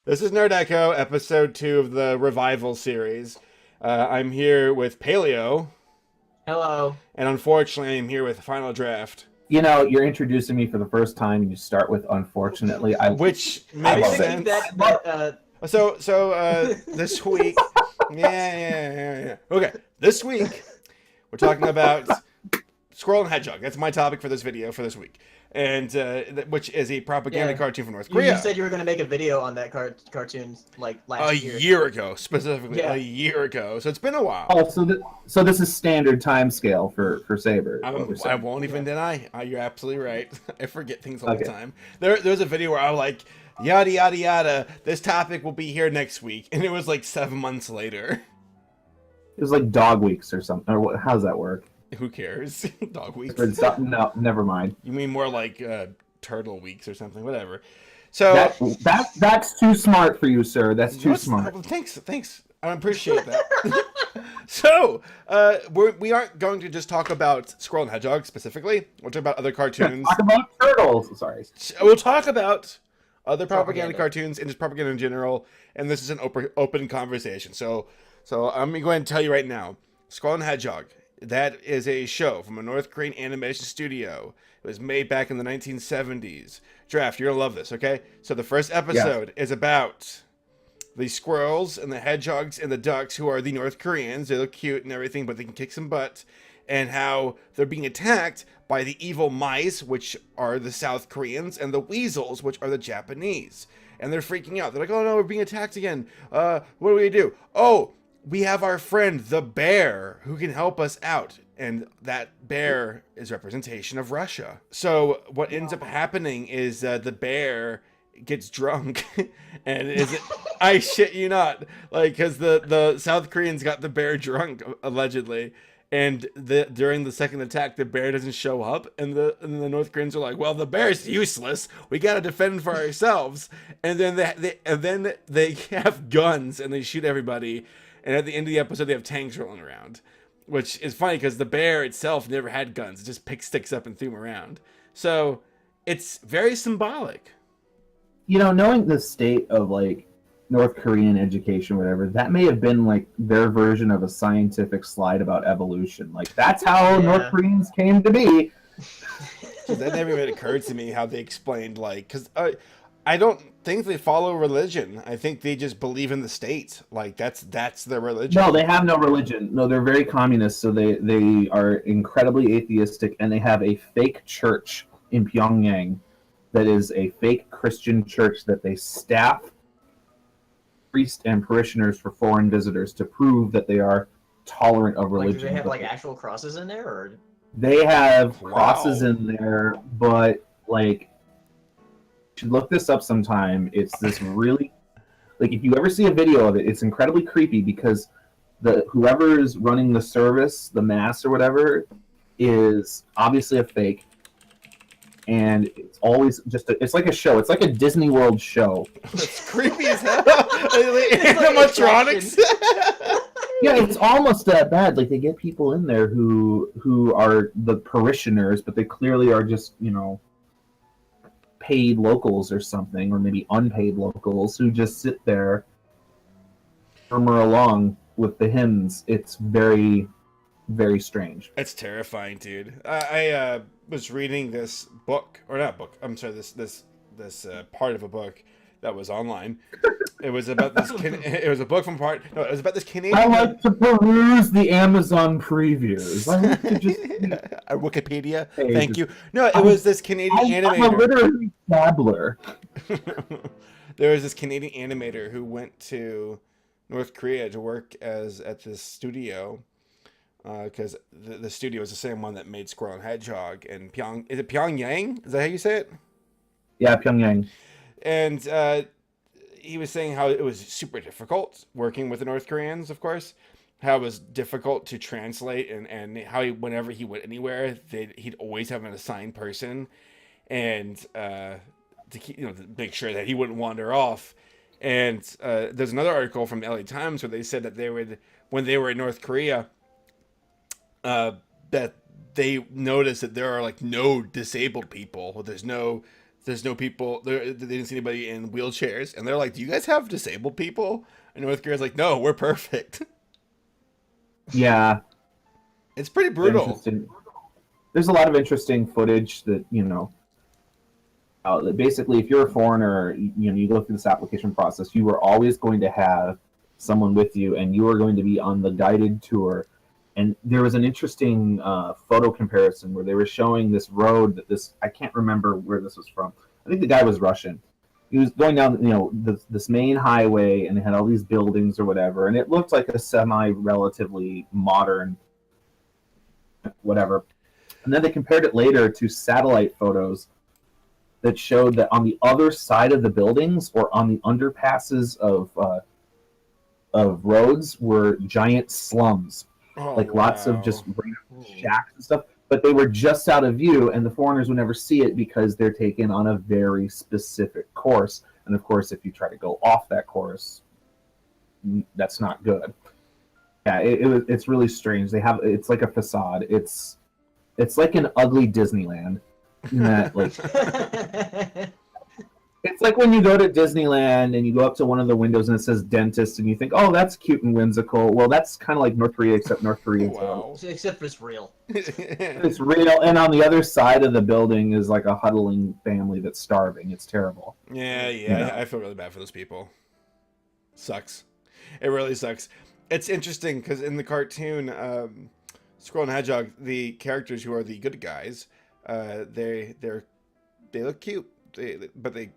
This is Nerd Echo, episode 2 of the Revival series. I'm here with Paleo, Hello. and unfortunately, I'm here with Final Draft, You know, you're introducing me for the first time, and you start with "unfortunately." which I makes love Keep sense. This week, yeah. Okay, this week we're talking about Squirrel and Hedgehog. That's my topic for this video for this week, and which is a propaganda Yeah. cartoon from North You Korea. said you were going to make a video on that cartoon like A last year. year ago, specifically Yeah. a year ago. So it's been a while. Oh, so this is standard time scale for Saber. I won't even deny. You're absolutely right. I forget things all the Okay. time. There's a video where I was like, yada yada yada. This topic will be here next week, and it was like 7 months later. It was like dog weeks or something. Or how does that work? Who cares? Dog weeks. No, never mind. You mean more like turtle weeks or something? Whatever. So That's too smart for you, sir. That's too what's- smart. Thanks. I appreciate that. So, we aren't going to just talk about Squirrel and Hedgehog specifically. We'll talk about other cartoons. Talk about turtles. Sorry. We'll talk about other propaganda Propaganda. cartoons and just propaganda in general. And this is an open conversation. So I'm going to go ahead and tell you right now, Squirrel and Hedgehog. That is a show from a North Korean animation studio. It was made back in the 1970s. Draft, you're going to love this, okay? So the first episode is about the squirrels and the hedgehogs and the ducks, who are the North Koreans. They look cute and everything, but they can kick some butt. And how they're being attacked by the evil mice, which are the South Koreans, and the weasels, which are the Japanese. And they're freaking out. They're like, oh no, we're being attacked again. What do we do? Oh, we have our friend, the bear, who can help us out. And that bear is representation of Russia. So what ends up happening is the bear gets drunk and I shit you not, like, because the South Koreans got the bear drunk, allegedly. And during the second attack, the bear doesn't show up, and the North Koreans are like, "Well, the bear's useless. We gotta defend for ourselves." And then they have guns and they shoot everybody. And at the end of the episode, they have tanks rolling around, which is funny because the bear itself never had guns. It just picked sticks up and threw them around. So it's very symbolic. You know, knowing the state of like North Korean education, whatever, that may have been like their version of a scientific slide about evolution. Like that's how North Koreans came to be. That never even occurred to me how they explained, like, because I don't think they follow religion. I think they just believe in the state. Like that's their religion. No, they have no religion. No, they're very communist, so they are incredibly atheistic, and they have a fake church in Pyongyang that is a fake Christian church that they staff priests and parishioners for foreign visitors to prove that they are tolerant of religion. Like, do they have like actual crosses in there, or They have crosses Wow. in there, but like, you should look this up sometime. It's this really, like, if you ever see a video of it, it's incredibly creepy because whoever is running the service, the mass or whatever, is obviously a fake. And it's always it's like a show. It's like a Disney World show. It's creepy as hell. It's like Animatronics. Yeah, it's almost that bad. Like they get people in there who are the parishioners, but they clearly are just, you know, paid locals or something, or maybe unpaid locals who just sit there, murmur along with the hymns. It's very, very strange. It's terrifying, dude. I was reading this book, or not book. I'm sorry, this part of a book that was online. It was about this. It was a book from part. No, it was about this Canadian. I like to peruse the Amazon previews. I like to just Wikipedia. Hey, Thank just- you. No, it was this Canadian I'm a animator. literary dabbler. There was this Canadian animator who went to North Korea to work at this studio, because the studio is the same one that made Squirrel and Hedgehog and Is it Pyongyang? Is that how you say it? Yeah, Pyongyang. And he was saying how it was super difficult working with the North Koreans, of course. How it was difficult to translate, and how whenever he went anywhere, he'd always have an assigned person, and to keep, to make sure that he wouldn't wander off. And there's another article from the LA Times where they said that when they were in North Korea, that they noticed that there are like no disabled people. There's no There's no people. They didn't see anybody in wheelchairs, and they're like, "Do you guys have disabled people?" And North Korea's like, "No, we're perfect." Yeah, It's pretty brutal. interesting. There's a lot of interesting footage that basically, if you're a foreigner, you go through this application process, you are always going to have someone with you, and you are going to be on the guided tour. And there was an interesting photo comparison where they were showing this road I can't remember where this was from. I think the guy was Russian. He was going down, this main highway, and it had all these buildings or whatever, and it looked like a relatively modern whatever. And then they compared it later to satellite photos that showed that on the other side of the buildings or on the underpasses of roads were giant slums, lots of just shacks and stuff. But they were just out of view, and the foreigners would never see it because they're taken on a very specific course. And of course, if you try to go off that course, that's not good. Yeah, it's really strange. It's like a facade. It's like an ugly Disneyland. In that, it's like when you go to Disneyland and you go up to one of the windows and it says dentist, and you think, "Oh, that's cute and whimsical." Well, that's kind of like North Korea, except North Korea. Wow. Except it's real. It's real, and on the other side of the building is like a huddling family that's starving. It's terrible. Yeah. I feel really bad for those people. Sucks. It really sucks. It's interesting because in the cartoon, Squirrel and Hedgehog, the characters who are the good guys, they look cute. But they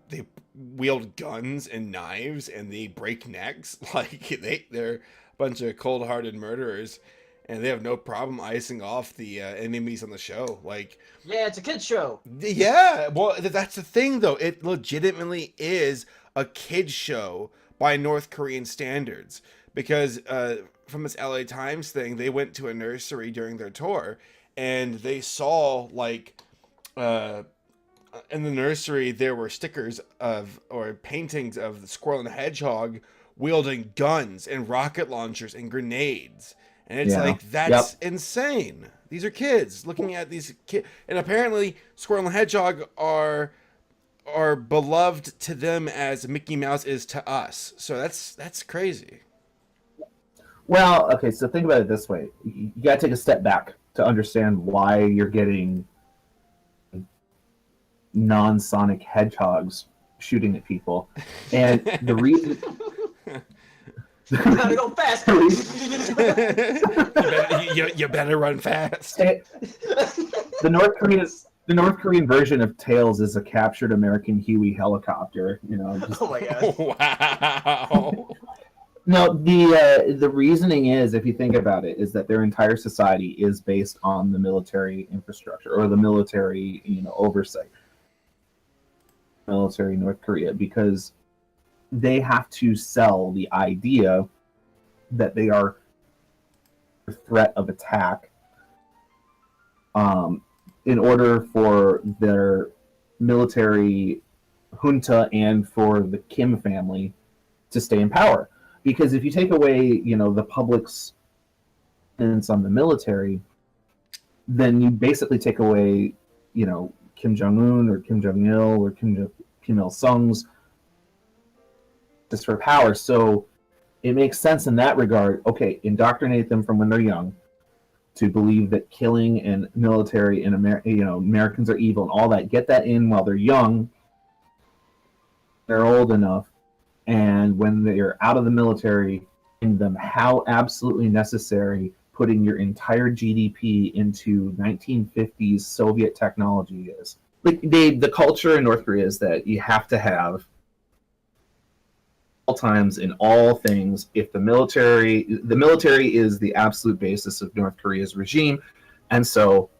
wield guns and knives, and they break necks. Like they're a bunch of cold-hearted murderers, and they have no problem icing off the enemies on the show. Like, yeah, it's a kid's show. Yeah, well, that's the thing, though. It legitimately is a kids show by North Korean standards, because from this LA Times thing, they went to a nursery during their tour, and they saw in the nursery, there were stickers or paintings of the Squirrel and Hedgehog wielding guns and rocket launchers and grenades. And it's that's insane. These are kids looking at these kids. And apparently Squirrel and Hedgehog are beloved to them as Mickey Mouse is to us. So that's crazy. Well, okay, so think about it this way. You got to take a step back to understand why you're getting non-sonic hedgehogs shooting at people, and the reason You gotta go fast. you better run fast. The North Korean version of Tails is a captured American Huey helicopter. Oh my god! Wow. No, the reasoning is, if you think about it, is that their entire society is based on the military infrastructure or the military, oversight. Military North Korea, because they have to sell the idea that they are a threat of attack in order for their military junta and for the Kim family to stay in power. Because if you take away, the public's influence on the military, then you basically take away, Kim Jong-un or Kim Jong-il or Kim Il-sung's just for power. So it makes sense in that regard. Okay, indoctrinate them from when they're young to believe that killing and military and Americans are evil and all that. Get that in while they're young. They're old enough, and when they're out of the military, in them how absolutely necessary putting your entire GDP into 1950s Soviet technology is. The culture in North Korea is that you have to have all times in all things. If the military is the absolute basis of North Korea's regime, and so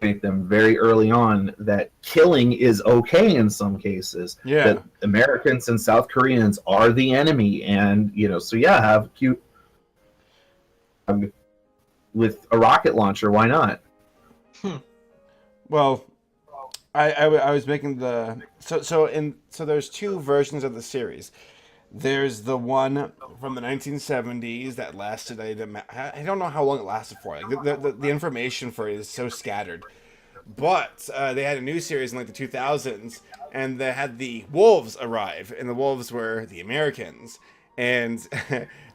make them very early on that killing is okay in some cases. Yeah. That Americans and South Koreans are the enemy, and have cute with a rocket launcher. Why not? Well, I was making so there's two versions of the series. There's the one from the 1970s that lasted. I don't know how long it lasted for. The information for it is so scattered. But they had a new series in like the 2000s, and they had the wolves arrive, and the wolves were the Americans. And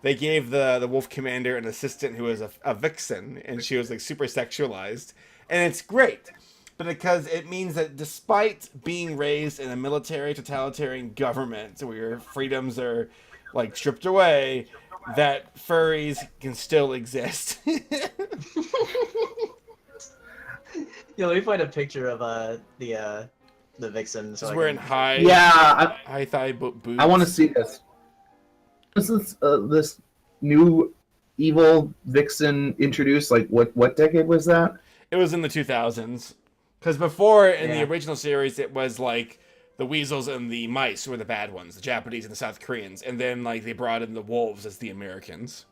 they gave the wolf commander an assistant who was a vixen, and she was like super sexualized. And it's great, but because it means that despite being raised in a military totalitarian government where your freedoms are like stripped away, that furries can still exist. Let me find a picture of the vixen. So Just I wearing can... high thigh boots. I want to see this. This new evil vixen introduced? Like what decade was that? It was in the 2000s. Because before, in the Yeah. original series, it was like the weasels and the mice were the bad ones, the Japanese and the South Koreans. And then like they brought in the wolves as the Americans.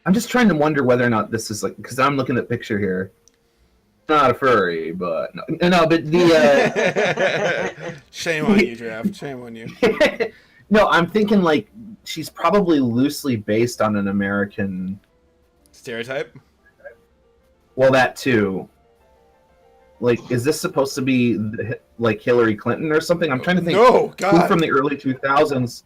I'm just trying to wonder whether or not this is like, because I'm looking at the picture here. Not a furry, but no, but the Shame on you, Draft. Shame on you. no, I'm thinking like she's probably loosely based on an American. Stereotype? Well, that too. Like, is this supposed to be like Hillary Clinton or something? I'm trying to think. No, Who God. from the early 2000s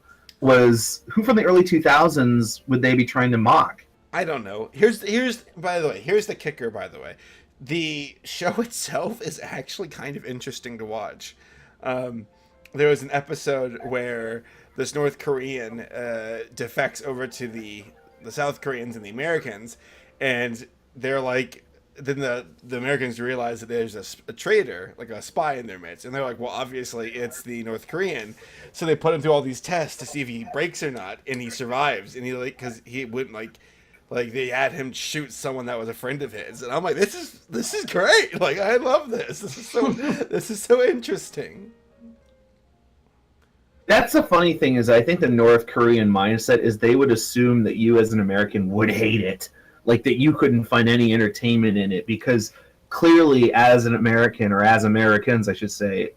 would they be trying to mock? I don't know. Here's by the way, here's the kicker, by the way. The show itself is actually kind of interesting to watch. There was an episode where this North Korean defects over to the South Koreans and the Americans, and they're like, then the Americans realize that there's a traitor, like a spy in their midst, and they're like, well, obviously it's the North Korean, so they put him through all these tests to see if he breaks or not, and he survives, and he like, because he wouldn't like they had him shoot someone that was a friend of his, and I'm like, this is great, like I love this. This is so interesting. That's the funny thing is I think the North Korean mindset is they would assume that you as an American would hate it. Like that you couldn't find any entertainment in it because clearly as an American or as Americans, I should say,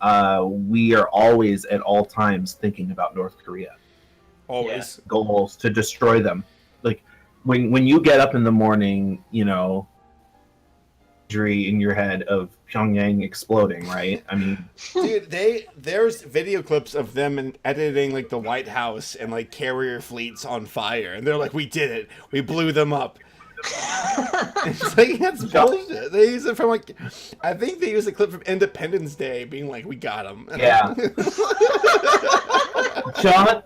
we are always at all times thinking about North Korea. Always. Goals to destroy them. Like when you get up in the morning, you know, imagery in your head of Pyongyang exploding, right? I mean, dude, there's video clips of them editing like the White House and like carrier fleets on fire, and they're like, "We did it, we blew them up." It's like that's bullshit. They use it from like, I think they use a clip from Independence Day, being like, "We got them." Yeah.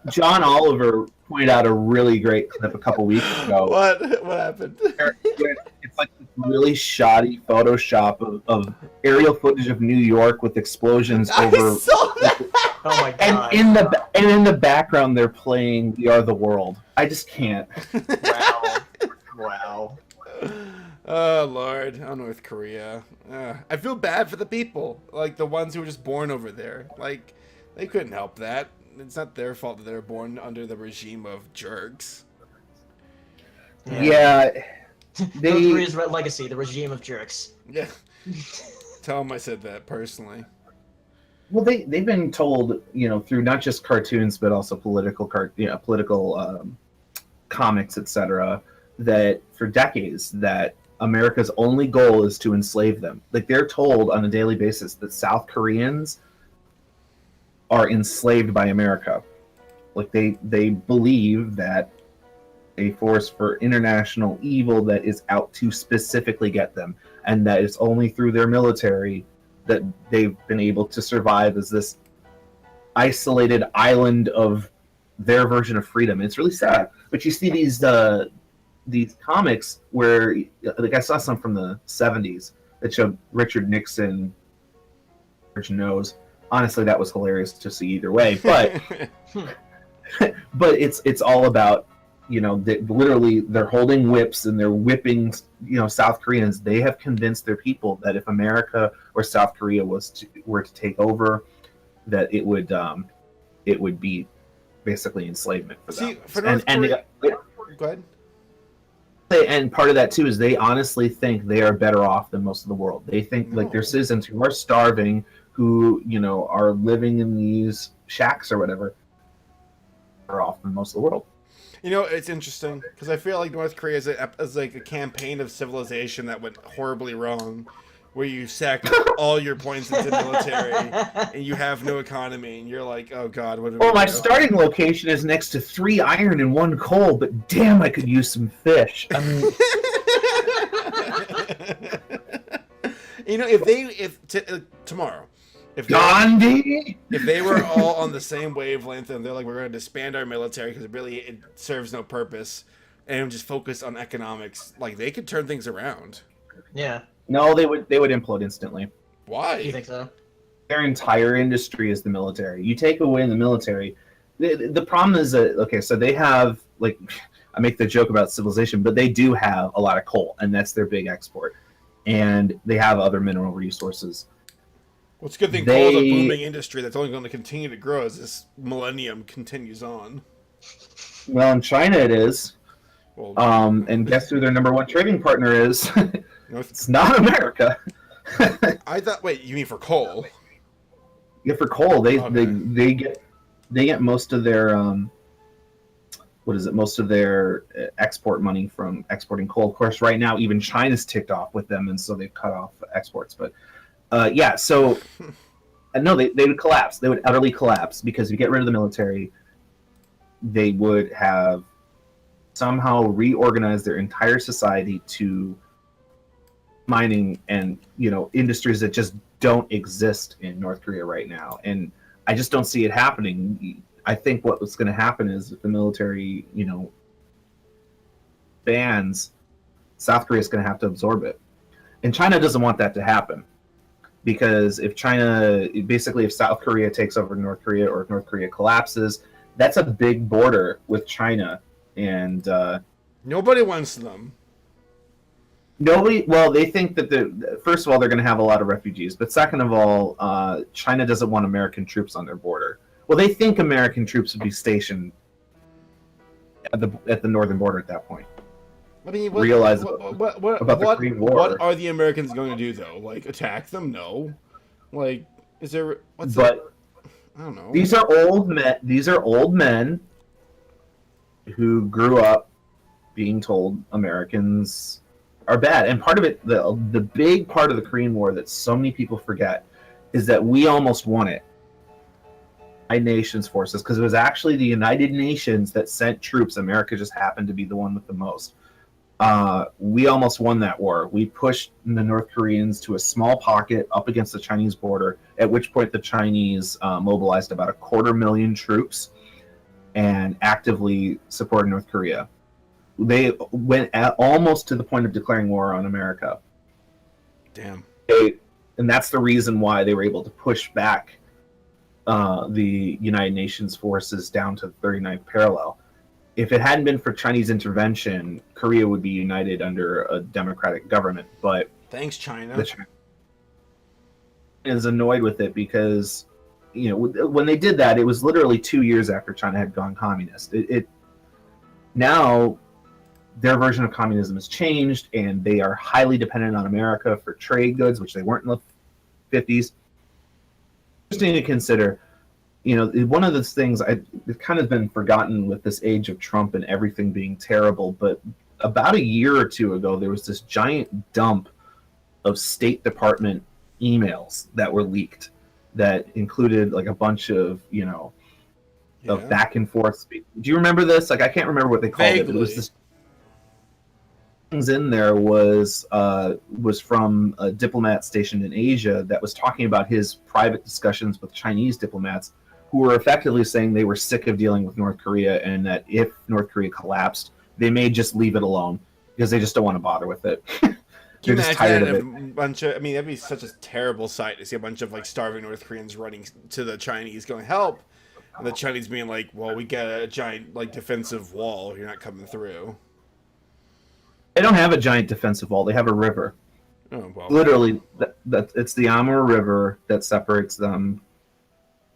John Oliver pointed out a really great clip a couple weeks ago. What happened? It's like this really shoddy Photoshop of aerial footage of New York with explosions over. I saw that. Oh my god! And in the background, they're playing "We Are the World." I just can't. Wow. Oh Lord, oh North Korea. I feel bad for the people, like the ones who were just born over there. Like they couldn't help that. It's not their fault that they were born under the regime of jerks. Yeah, North Korea's legacy, the regime of jerks. Yeah. Tell them I said that personally. well, they've been told, you know, through not just cartoons but also political comics, etc., that for decades that America's only goal is to enslave them. Like they're told on a daily basis that South Koreans are enslaved by America. Like they believe that a force for international evil that is out to specifically get them, and that it's only through their military that they've been able to survive as this isolated island of their version of freedom. It's really sad. But you see these comics where, like I saw some from the 70s that showed Richard Nixon, Richard Nose. Honestly, that was hilarious to see either way. But but it's all about, you know, literally they're holding whips and they're whipping, you know, South Koreans. They have convinced their people that if America or South Korea were to take over, that it would be basically enslavement for them. See, for North Korea, go ahead. And part of that too is they honestly think they are better off than most of the world. They think like their citizens who are starving, who, you know, are living in these shacks or whatever, are off than most of the world. You know, it's interesting because I feel like North Korea is like a campaign of civilization that went horribly wrong, where you sack all your points into military and you have no economy, and you're like, oh god, what do we Well, my do? starting location is next to 3 iron and 1 coal, but damn, I could use some fish. I mean, You know, if tomorrow, if Gandhi. if they were all on the same wavelength and they're like, we're going to disband our military because it serves no purpose, and just focus on economics, like they could turn things around. Yeah. No, they would implode instantly. Why? You think so? Their entire industry is the military. You take away the military, the problem is that so they have like I make the joke about civilization, but they do have a lot of coal, and that's their big export, and they have other mineral resources. Well, it's a good thing coal is a booming industry that's only going to continue to grow as this millennium continues on. Well, in China it is. Well, And guess who their number 1 trading partner is? It's not America. I thought. Wait, you mean for coal? Yeah, for coal, they get most of their most of their export money from exporting coal. Of course, right now even China's ticked off with them, and so they've cut off exports. But so no, they would collapse. They would utterly collapse because if you get rid of the military, they would have somehow reorganized their entire society to mining and industries that just don't exist in North Korea right now, and I just don't see it happening. I think what's going to happen is if the military bans, South Korea is going to have to absorb it, and China doesn't want that to happen, because if South Korea takes over North Korea, or if North Korea collapses, that's a big border with China, and Nobody wants them. Well, they think that first of all, they're going to have a lot of refugees, but second of all, China doesn't want American troops on their border. Well, they think American troops would be stationed at the northern border at that point. I mean, about the Korean War. What are the Americans going to do though? Like attack them? No. Like, is there? I don't know. These are old men. These are old men who grew up being told Americans are bad, and part of it, the big part of the Korean War that so many people forget, is that we almost won it. United Nations forces, because it was actually the United Nations that sent troops. America just happened to be the one with the most. We almost won that war. We pushed the North Koreans to a small pocket up against the Chinese border, at which point the Chinese mobilized about 250,000 troops and actively supported North Korea. They went almost to the point of declaring war on America. Damn. And that's the reason why they were able to push back the United Nations forces down to the 39th parallel. If it hadn't been for Chinese intervention, Korea would be united under a democratic government. But thanks, China. China is annoyed with it because, when they did that, it was literally 2 years after China had gone communist. Now their version of communism has changed, and they are highly dependent on America for trade goods, which they weren't in the 50s. Interesting to consider. One of those things it's kind of been forgotten with this age of Trump and everything being terrible, but about a year or two ago, there was this giant dump of State Department emails that were leaked that included like a bunch of, of back and forth. Do you remember this? Like, I can't remember what they called it. But it was this things in there was from a diplomat stationed in Asia that was talking about his private discussions with Chinese diplomats who were effectively saying they were sick of dealing with North Korea, and that if North Korea collapsed, they may just leave it alone because they just don't want to bother with it. Can you just tired of it. That'd be such a terrible sight to see a bunch of like starving North Koreans running to the Chinese going, help, and the Chinese being like, well, we got a giant like defensive wall, you're not coming through. They don't have a giant defensive wall. They have a river. Oh, well. Literally, it's the Amur River that separates them.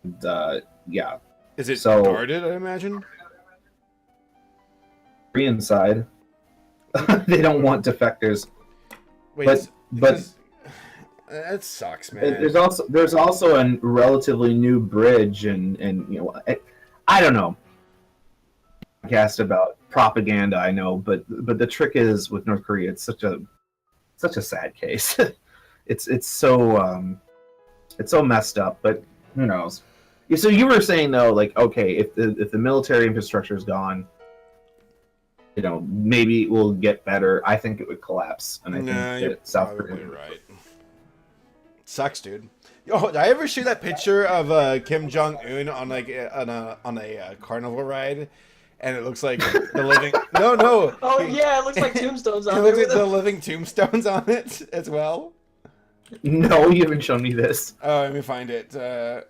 And, yeah. Is it guarded, I imagine? Korean side. They don't want defectors. Wait, but that sucks, man. There's also a relatively new bridge, and I don't know. podcast about propaganda, I know, but the trick is with North Korea, it's such a sad case. it's so messed up, but who knows? So you were saying though, like, okay, if the military infrastructure is gone, maybe it will get better. I think it would collapse, and I think that South Korea. Right. Sucks, dude. Yo, did I ever show that picture of Kim Jong Un on on a carnival ride, and it looks like the living? No. Oh yeah, it looks like tombstones on It it. looks like the living tombstones on it as well. No, you haven't shown me this. Oh, let me find it. I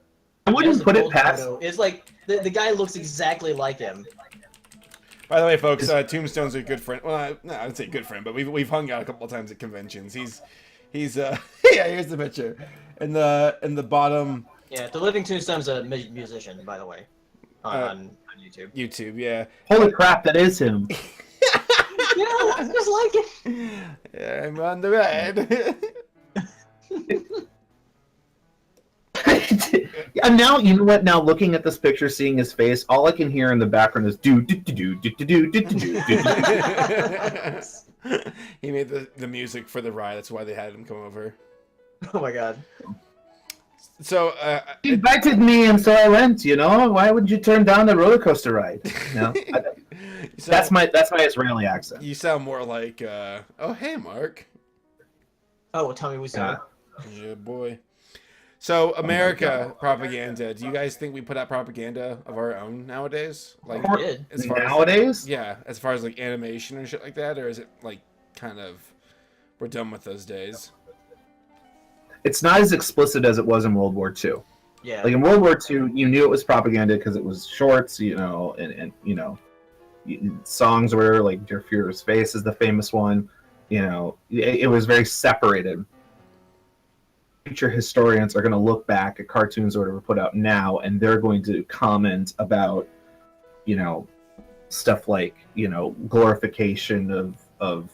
wouldn't put it past. It's like the guy looks exactly like him. By the way, folks, Tombstone's a good friend. Well, no, I'd say good friend, but we've hung out a couple of times at conventions. He's yeah. Here's the picture, in the bottom. Yeah, the living tombstone's a musician, by the way, on YouTube. YouTube, yeah. Holy crap, that is him. Yeah, looks just like it. Yeah, I'm on the ride. And now, you know what? Now looking at this picture, seeing his face, all I can hear in the background is do do do do do do do do do. He made the music for the ride. That's why they had him come over. Oh my god. So He invited me, and so I went. Why would you turn down the roller coaster ride? That's my Israeli accent. You sound more like oh hey Mark. Oh, well, tell me we saw. Yeah, boy. So America propaganda. Do you guys think we put out propaganda of our own nowadays? Like did. as far Nowadays? as far as like animation and shit like that, or is it like kind of we're done with those days? It's not as explicit as it was in World War II. Yeah. Like in World War II, you knew it was propaganda because it was shorts, and songs were like "Der Führer's Face" is the famous one. It was very separated. Future historians are going to look back at cartoons or whatever put out now, and they're going to comment about, stuff like, glorification of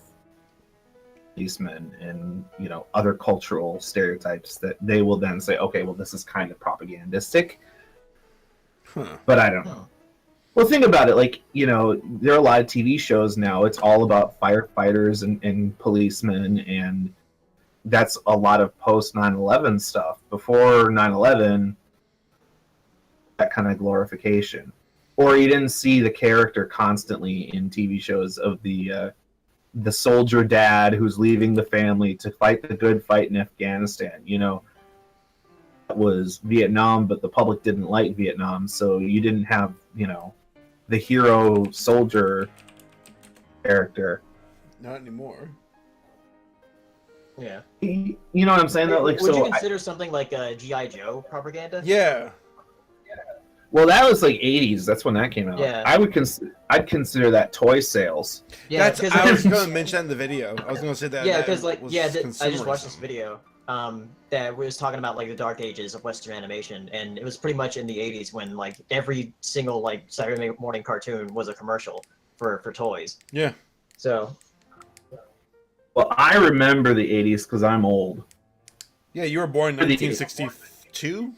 policemen and, other cultural stereotypes that they will then say, okay, well, this is kind of propagandistic. Huh. But I don't know. Well, think about it. Like, there are a lot of TV shows now. It's all about firefighters and policemen, and that's a lot of post 9/11 stuff. Before 9/11, that kind of glorification, or you didn't see the character constantly in TV shows of the soldier dad who's leaving the family to fight the good fight in Afghanistan. That was Vietnam, but the public didn't like Vietnam, so you didn't have the hero soldier character. Not anymore. Yeah. You know what I'm saying? Though, Would you consider something like G.I. Joe propaganda? Yeah. Well, that was like 80s. That's when that came out. Yeah. I'd consider that toy sales. Yeah, I was going to mention that in the video. I was going to say that. Yeah, because I just watched this consumerism. video that was talking about like the dark ages of Western animation, and it was pretty much in the 80s when like every single like Saturday morning cartoon was a commercial for toys. Yeah. So. Well, I remember the 80s because I'm old. Yeah, you were born in 1962.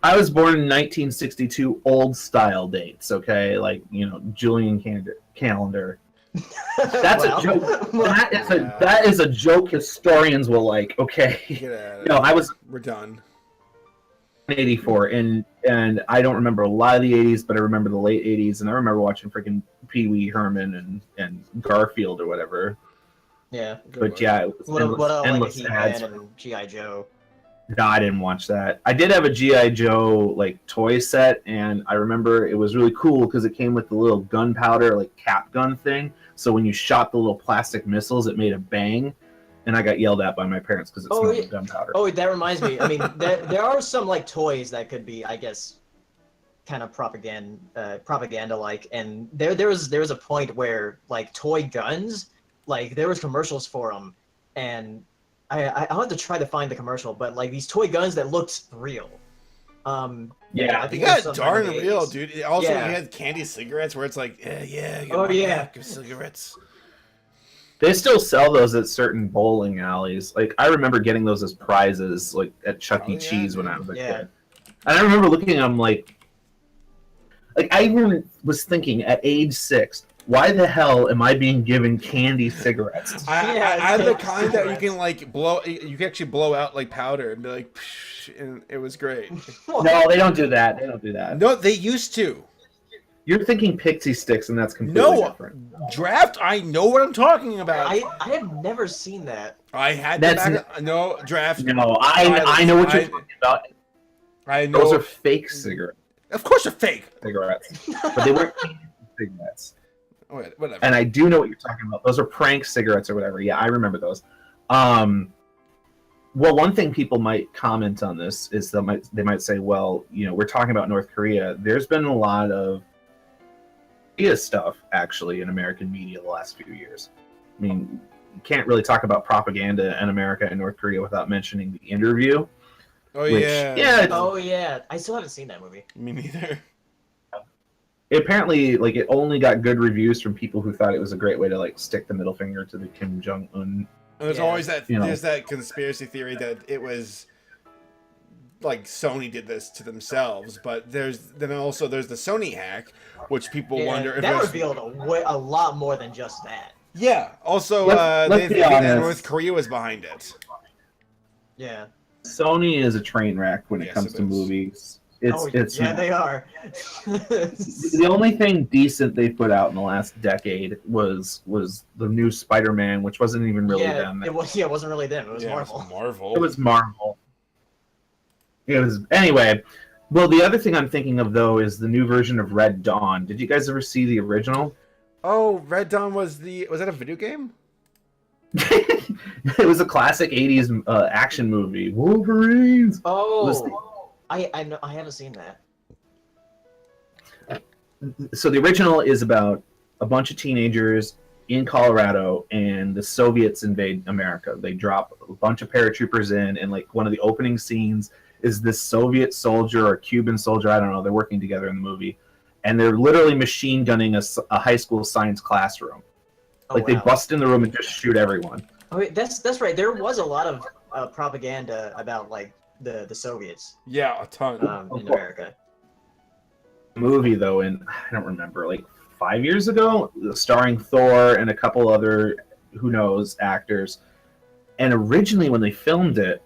I was born in 1962, old style dates. Okay, like Julian calendar. That's a joke. That is a joke. Historians will like. Okay, Get out of no, it. I was We're done. 84, and I don't remember a lot of the 80s, but I remember the late 80s, and I remember watching freaking Pee Wee Herman and Garfield or whatever. Yeah. But yeah, it was What like a endless ads. He-Man and G.I. Joe? No, I didn't watch that. I did have a G.I. Joe like toy set, and I remember it was really cool because it came with the little gunpowder like cap gun thing. So when you shot the little plastic missiles, it made a bang. And I got yelled at by my parents because it smelled like gunpowder. Oh, that reminds me. I mean, there are some like toys that could be, I guess, kind of propaganda-like. And there was a point where like toy guns, like there was commercials for them, and I'll have to try to find the commercial, but like these toy guns that looked real. Yeah, I They think it was got sometime in darn the real, 80s. dude. Also, Yeah. you had candy cigarettes where it's like, get Oh, my yeah. pack of cigarettes. They still sell those at certain bowling alleys. Like I remember getting those as prizes, like at Chuck E. Oh, yeah, Cheese when I dude. was a Yeah. kid. And I remember looking at them like Like, I even was thinking at age 6, why the hell am I being given candy cigarettes? I have the kind that you can like blow. You can actually blow out like powder and be like, psh, and it was great. No, they don't do that. They don't do that. No, they used to. You're thinking pixie sticks, and that's completely No, different. Draft. I know what I'm talking about. I have never seen that. I had no Draft. No, I know what you're talking about. I know. Those are fake cigarettes. Of course, they're fake. Cigarettes, but they weren't cigarettes. Whatever. And I do know what you're talking about. Those are prank cigarettes or whatever. Yeah, I remember those. Well, one thing people might comment on this is they might say, well, we're talking about North Korea. There's been a lot of Korea stuff actually in American media the last few years. I mean, you can't really talk about propaganda in America and North Korea without mentioning The Interview. Oh yeah. Oh yeah. I still haven't seen that movie. Me neither. Apparently, it only got good reviews from people who thought it was a great way to stick the middle finger to the Kim Jong Un. There's always that. There's that conspiracy theory that it was like Sony did this to themselves, but there's the Sony hack, which people wonder if that revealed a lot more than just that. Yeah. Also, let's they think that North Korea was behind it. Yeah. Sony is a train wreck when it comes to movies. They are. The only thing decent they put out in the last decade was the new Spider-Man, which wasn't even really them. It wasn't really them. It was Marvel. It was Marvel. Anyway. Well, the other thing I'm thinking of though is the new version of Red Dawn. Did you guys ever see the original? Oh, Red Dawn was that a video game? It was a classic '80s action movie. Wolverines. Oh. I haven't seen that. So the original is about a bunch of teenagers in Colorado, and the Soviets invade America. They drop a bunch of paratroopers in, and one of the opening scenes is this Soviet soldier or Cuban soldier, I don't know, they're working together in the movie, and they're literally machine gunning a high school science classroom. They bust in the room and just shoot everyone. Oh, wait, that's right. There was a lot of propaganda about the Soviets. Yeah, a ton. In America. Movie though, and I don't remember, 5 years ago, starring Thor and a couple other who knows actors. And originally when they filmed it,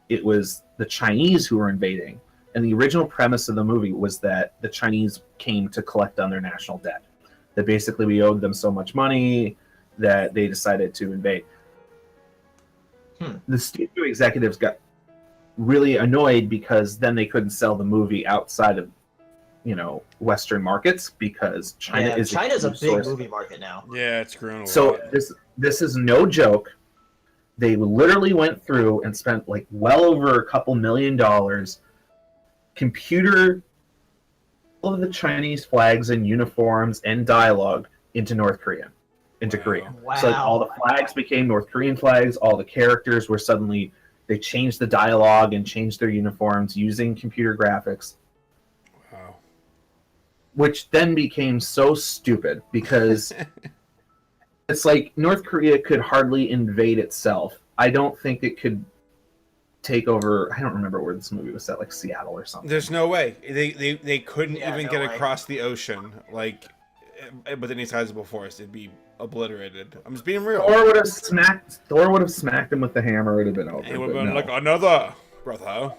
it was the Chinese who were invading. And the original premise of the movie was that the Chinese came to collect on their national debt. That basically we owed them so much money that they decided to invade. The studio executives got really annoyed because then they couldn't sell the movie outside of Western markets because China's a big movie market now. Yeah, it's grown a lot. So this is no joke. They literally went through and spent well over a couple $1 million computer all of the Chinese flags and uniforms and dialogue into North Korea, Korea. Wow. So all the flags became North Korean flags. All the characters were suddenly, they changed the dialogue and changed their uniforms using computer graphics. Wow. Which then became so stupid because it's North Korea could hardly invade itself. I don't think it could take over. I don't remember where this movie was set, Seattle or something. There's no way they couldn't even get across the ocean with any sizable force. It'd be obliterated. I'm just being real. Thor would have smacked him with the hammer. It would have been over. And it would have been another brother.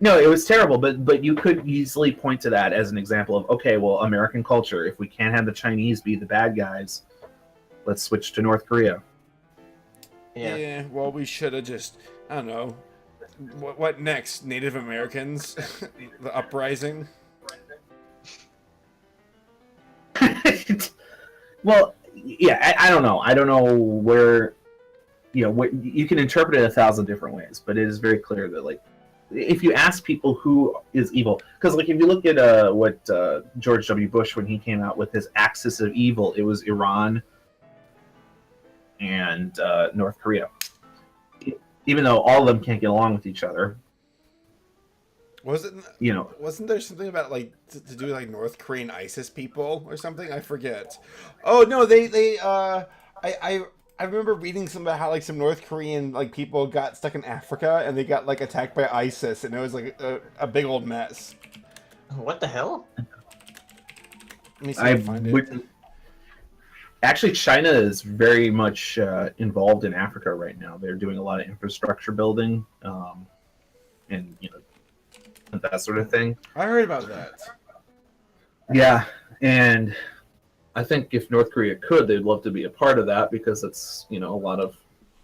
No, it was terrible, but you could easily point to that as an example of, okay, well, American culture, if we can't have the Chinese be the bad guys, let's switch to North Korea. Yeah, well, we should have just, I don't know, what next? Native Americans? The uprising? Well, yeah, I don't know. I don't know where, you can interpret it 1,000 different ways, but it is very clear that, if you ask people who is evil, because if you look at what George W. Bush, when he came out with his axis of evil, it was Iran and North Korea. Even though all of them can't get along with each other. Wasn't there something about to do North Korean ISIS people or something? I forget. Oh no, I I remember reading some about how like some North Korean like people got stuck in Africa and they got like attacked by ISIS and it was like a big old mess. What the hell? Let me see if I can find it. Actually, China is very much involved in Africa right now. They're doing a lot of infrastructure building, and that sort of thing. I heard about that. Yeah, and I think if North Korea could, they'd love to be a part of that because it's a lot of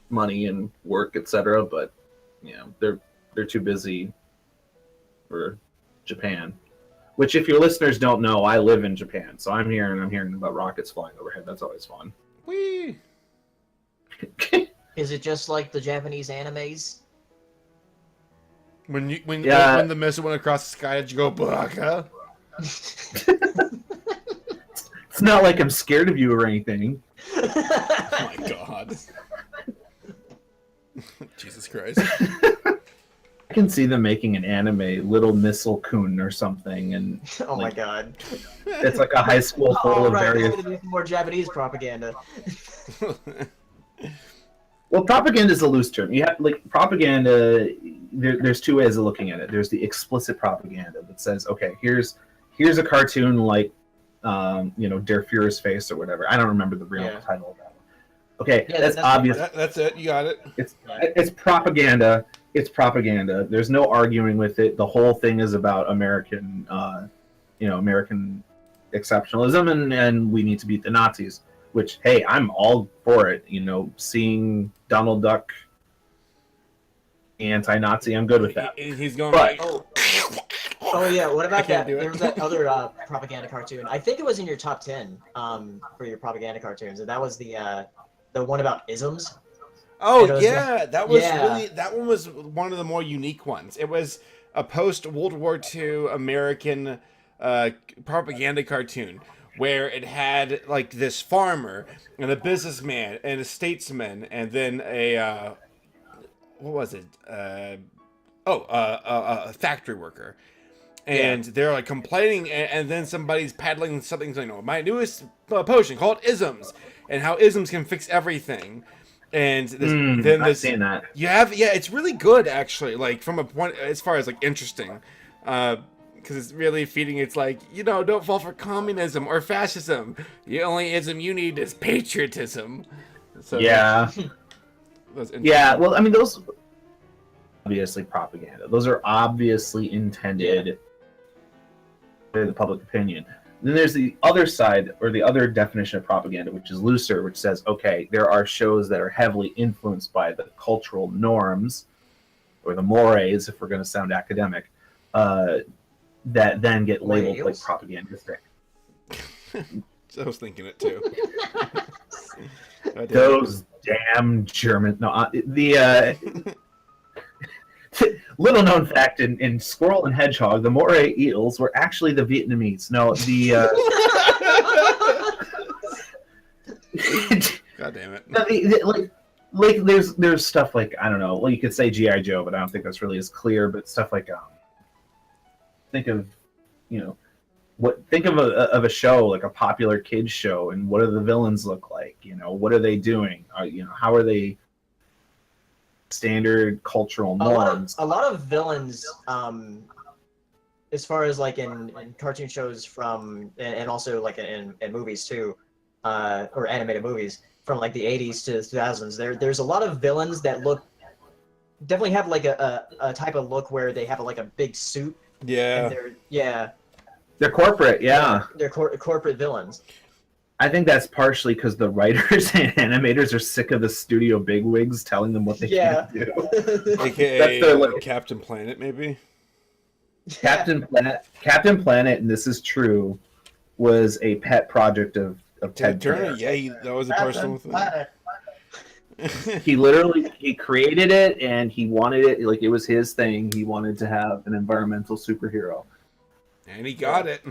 money and work, etc. But they're too busy for Japan. Which, if your listeners don't know, I live in Japan, so I'm hearing about rockets flying overhead. That's always fun. Whee! Is it just like the Japanese animes? When the missile went across the sky, did you go baka? It's not like I'm scared of you or anything. Oh my god. Jesus Christ. I can see them making an anime, Little Missile Kun or something, and Oh my god. it's like a high school full of various. We're gonna do more Japanese propaganda. Well, propaganda is a loose term. You have propaganda. There's two ways of looking at it. There's the explicit propaganda that says, okay, here's a cartoon like, Der Fuhrer's face or whatever. I don't remember the real title of that one. Okay, that's obvious. That's it. You got it. It's propaganda. It's propaganda. There's no arguing with it. The whole thing is about American, American exceptionalism, and we need to beat the Nazis. Which, hey, I'm all for it. Seeing Donald Duck anti-Nazi, I'm good with that. He's going. But, Oh yeah, what about that? do it. There was that other propaganda cartoon. I think it was in your top 10 for your propaganda cartoons, and that was the one about isms. Oh yeah, that was really that one was one of the more unique ones. It was a post World War II American propaganda cartoon where it had like this farmer and a businessman and a statesman and then a what was it? A factory worker. And they're like complaining, and then somebody's paddling something. My newest potion called isms, and how isms can fix everything. And I've seen that. It's really good actually. Like from a point as far as like interesting, because it's really feeding. It's like don't fall for communism or fascism. The only ism you need is patriotism. So yeah, yeah. Well, I mean, those obviously propaganda. Those are obviously intended for the public opinion. Then there's the other side, or the other definition of propaganda, which is looser, which says, okay, there are shows that are heavily influenced by the cultural norms, or the mores, if we're going to sound academic, that then get labeled like propagandistic. I was thinking it too. Those damn German. No, little known fact in Squirrel and Hedgehog, the moray eels were actually the Vietnamese. No, God damn it. Like there's stuff like, I don't know, well, you could say G.I. Joe, but I don't think that's really as clear, but stuff like think of a show, like a popular kids show, and what do the villains look like? What are they doing? How are they standard cultural norms? A lot of villains, as far as like in cartoon shows and also like in movies too, or animated movies from like the 80s to the 2000s, there's a lot of villains that definitely have like a type of look where they have like a big suit. Yeah. And they're corporate, yeah. They're corporate villains. I think that's partially because the writers and animators are sick of the studio bigwigs telling them what they can't do. AKA Captain Planet, maybe? Captain Planet, and this is true, was a pet project of Ted Turner. Yeah, that was a personal thing. He created it, and he wanted it, like it was his thing. He wanted to have an environmental superhero. And he got it.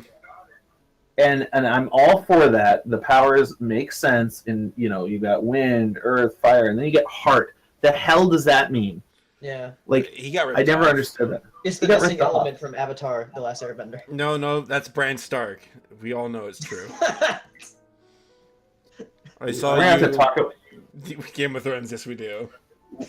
And I'm all for that. The powers make sense, and you got wind, earth, fire, and then you get heart. The hell does that mean? Yeah. Like he got rid I never understood that. It's the missing element from Avatar: The Last Airbender. No, that's Bran Stark. We all know it's true. I saw We're gonna have to talk. Game of Thrones, yes, we do.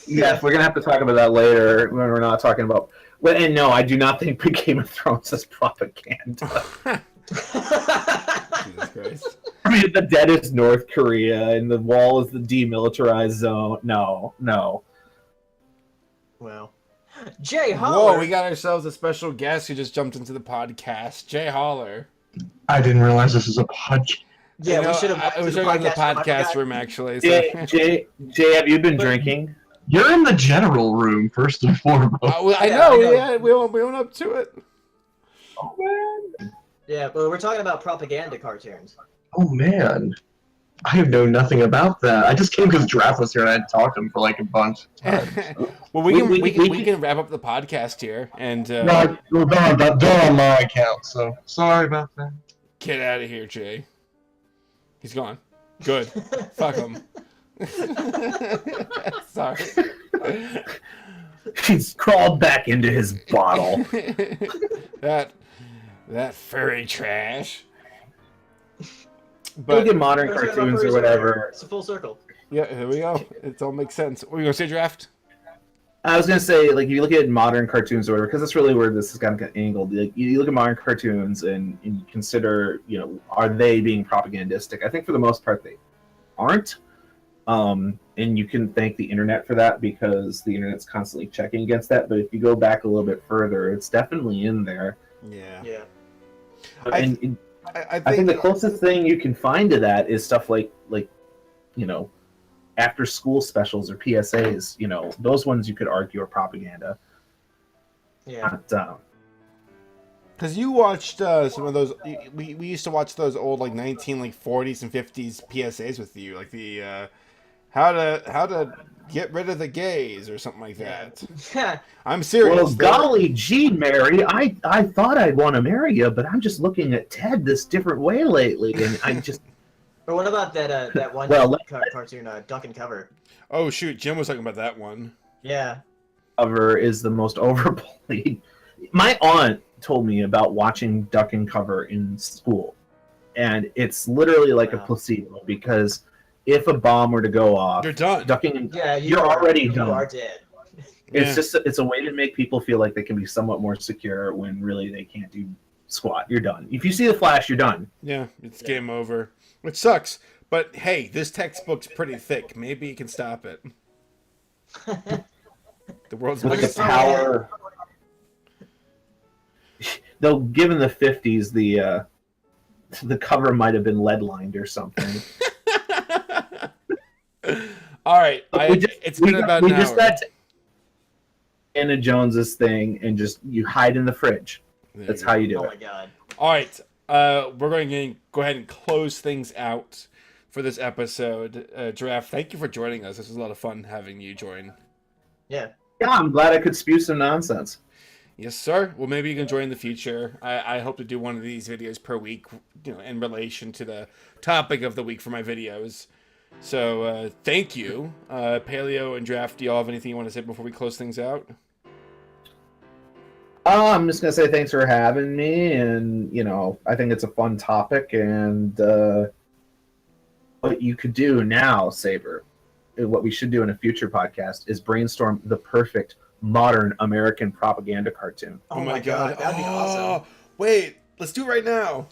Yes, we're gonna have to talk about that later when we're not talking about. Well, and no, I do not think Game of Thrones is propaganda. Jesus Christ. I mean, the dead is North Korea, and the wall is the demilitarized zone. No. Well, Jay Holler. Whoa, we got ourselves a special guest who just jumped into the podcast. Jay Holler. I didn't realize this was a podcast. Yeah, we should have. I was in the podcast room, actually. So. Jay, have you been drinking? You're in the general room, first and foremost. I know. Yeah, we went up to it. Oh, man. Yeah, but we're talking about propaganda cartoons. Oh, man. I know nothing about that. I just came because Draft was here and I had talked to him for like a bunch of times. Well, we can wrap up the podcast here and No, we're done on my account, so sorry about that. get out of here, Jay. He's gone. Good. Fuck him. Sorry. He's crawled back into his bottle. that furry trash. Look at modern We're talking about cartoons furries or whatever. It's a full circle. Yeah, here we go. It all makes sense. What are you gonna say, Draft? I was gonna say, like, if you look at modern cartoons or whatever, because that's really where this is kind of angled. Like, you look at modern cartoons and you consider, are they being propagandistic? I think for the most part they aren't. And you can thank the internet for that because the internet's constantly checking against that. But if you go back a little bit further, it's definitely in there. Yeah. Yeah. I I think the closest thing you can find to that is stuff like after school specials or PSAs. Those ones you could argue are propaganda. Yeah. Because you watched some of those, we used to watch those old like 40s and 50s PSAs with you, like the how to get rid of the gays or something like that. Yeah. I'm serious. Well, golly gee, Mary, I thought I'd want to marry you, but I'm just looking at Ted this different way lately, and I just. Or what about that one cartoon, Duck and Cover? Oh shoot, Jim was talking about that one. Yeah. Cover is the most overplayed. My aunt told me about watching Duck and Cover in school, and it's literally like a placebo because if a bomb were to go off, You're done. ducking and Yeah, you're already done. You are dead. It's a way to make people feel like they can be somewhat more secure when really they can't do squat. You're done. If you see the flash, you're done. Yeah, it's game over, which sucks. But hey, this textbook's pretty thick. Maybe you can stop it. The world's With the biggest power. Though, given the 50s, the cover might have been lead lined or something. All right, it's been about an hour. We just got to Anna Jones's thing, and just you hide in the fridge. That's how you do Oh it. my god. All right, we're going to go ahead and close things out for this episode. Giraffe, thank you for joining us. This was a lot of fun having you join. Yeah. Yeah, I'm glad I could spew some nonsense. Yes, sir. Well, maybe you can join in the future. I hope to do one of these videos per week, in relation to the topic of the week for my videos. So, thank you. Paleo and Draft, do y'all have anything you want to say before we close things out? I'm just gonna say thanks for having me, and I think it's a fun topic, and what you could do now, Saber, what we should do in a future podcast is brainstorm the perfect modern American propaganda cartoon. Oh my god. That'd be awesome. Wait, let's do it right now.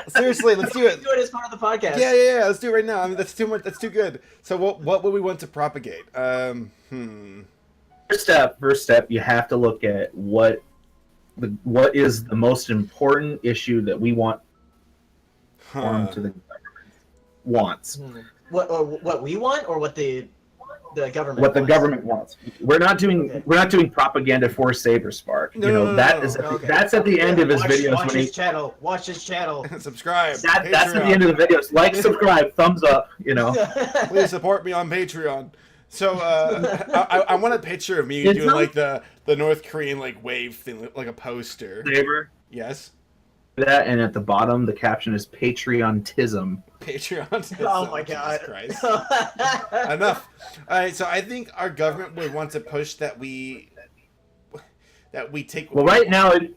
Seriously, let's do it. Do it as part of the podcast. Yeah. Let's do it right now. I mean, that's too much. That's too good. So, what would we want to propagate? First step, you have to look at what is the most important issue that we want to the government wants. What we want, or what the government? What the wants? government wants. We're not doing propaganda for Saberspark. No, that's at the end of his videos. Watch his channel. Watch his channel. Subscribe. That's at the end of the videos. Like, subscribe, thumbs up. Please support me on Patreon. So I want a picture of me doing like the North Korean like wave thing, like a poster. Saber. Yes. That, and at the bottom the caption is Patreontism. Patreon. Oh my god. Jesus Christ. Enough. All right, so I think our government would want to push that we take. Well, right now it'd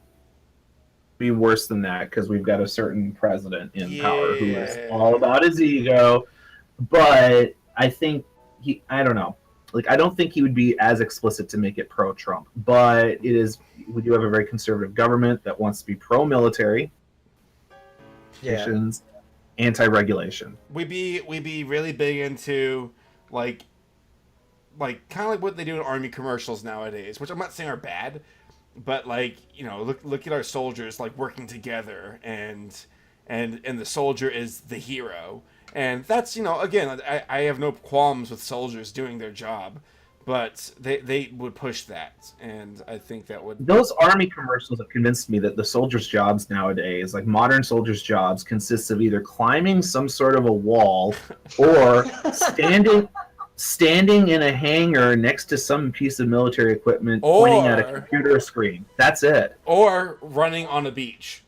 be worse than that because we've got a certain president in power who is all about his ego. But I think I don't know. Like, I don't think he would be as explicit to make it pro-Trump, but it is. We do have a very conservative government that wants to be pro-military, Yeah. anti-regulation. We'd be really big into like kind of like what they do in army commercials nowadays, which I'm not saying are bad, but like, you know, look at our soldiers like working together, and the soldier is the hero. And that's, you know, again, I have no qualms with soldiers doing their job, but they would push that, and I think that would. Those army commercials have convinced me that the soldiers' jobs nowadays, like modern soldiers' jobs, consists of either climbing some sort of a wall or standing in a hangar next to some piece of military equipment, pointing at a computer screen. That's it. Or running on a beach.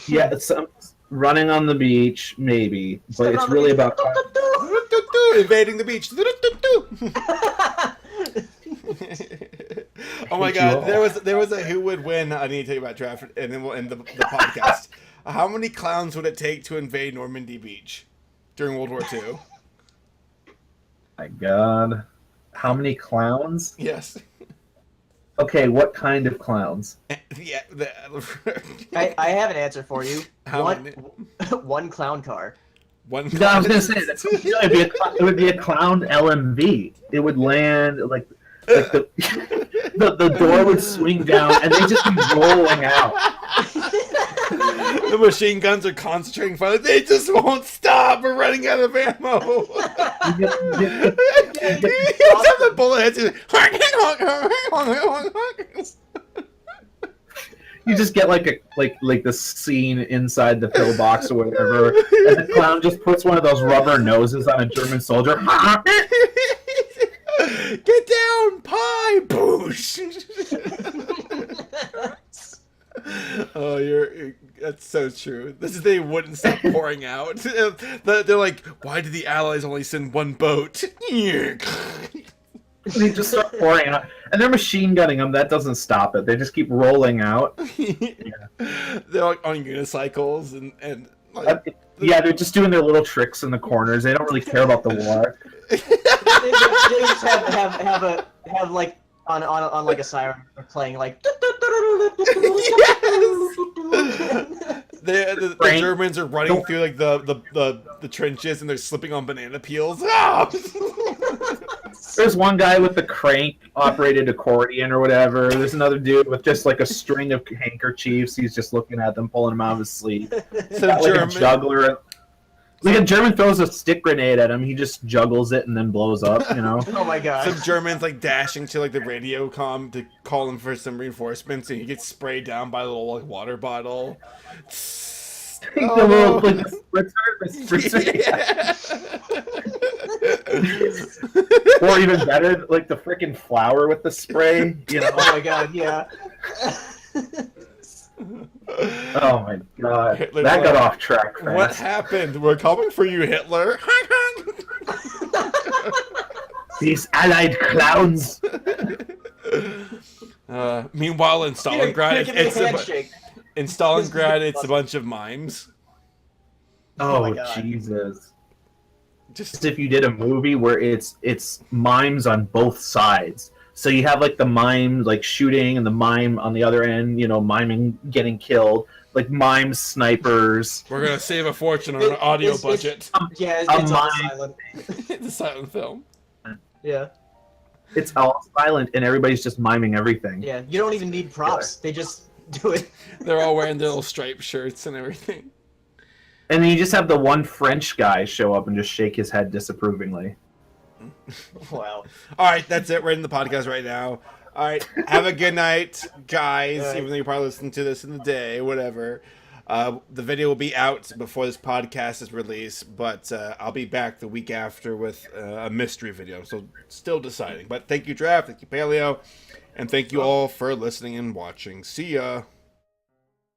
Yeah, running on the beach, maybe, but it's really about invading the beach. Oh my God! There was a who would win. I need to tell you about draft, and then we'll end the podcast. How many clowns would it take to invade Normandy Beach during World War II? My God, how many clowns? Yes. Okay, what kind of clowns? Yeah. I have an answer for you. Many? One clown car. One. No, I was gonna say that it would be a clown LMV. It would land like the door would swing down and they just be rolling out. The machine guns are concentrating fire. They just won't stop. We're running out of ammo. You just have the bullet heads. You just get like the scene inside the pillbox or whatever, and the clown just puts one of those rubber noses on a German soldier. Get down, pie! Boosh! Oh, that's so true. They wouldn't stop pouring out. They're like, why did the Allies only send one boat? They just start pouring out, and they're machine gunning them. That doesn't stop it. They just keep rolling out. Yeah. They're like on unicycles and like, yeah, they're just doing their little tricks in the corners. They don't really care about the war. They just have like on like a siren playing like. The Germans are running through like the trenches, and they're slipping on banana peels. Ah! There's one guy with the crank operated accordion or whatever. There's another dude with just like a string of handkerchiefs. He's just looking at them, pulling them out of his sleeve. Like a juggler. Like a German throws a stick grenade at him, he just juggles it and then blows up, you know? Oh my God. Some Germans like dashing to like the radio comm to call him for some reinforcements, and he gets sprayed down by a little like water bottle. The little like the spritzer. Yeah. Or even better, like the freaking flower with the spray, you know? Oh my God, yeah. Oh my God. Hitler That got off track fast. What happened? We're coming for you, Hitler. These allied clowns. Meanwhile, in Stalingrad, it's a bunch of mimes. Oh, my God. Jesus. Just If you did a movie where it's mimes on both sides. So you have like the mime like shooting and the mime on the other end, you know, miming getting killed. Like mime snipers. we're gonna save a fortune on our audio budget. Yeah, it's all mime. silent. It's a silent film. Yeah. It's all silent and everybody's just miming everything. Yeah, you don't even need props. They just do it. They're all wearing their little striped shirts and everything. And then you just have the one French guy show up and just shake his head disapprovingly. Wow. All right, that's it. We're in the podcast right now. All right, have a good night, guys. Right. Even though you probably listen to this in the day, whatever. The video will be out before this podcast is released, but I'll be back the week after with a mystery video. So still deciding. But thank you, Draft. Thank you, Paleo. And thank you all for listening and watching. See ya.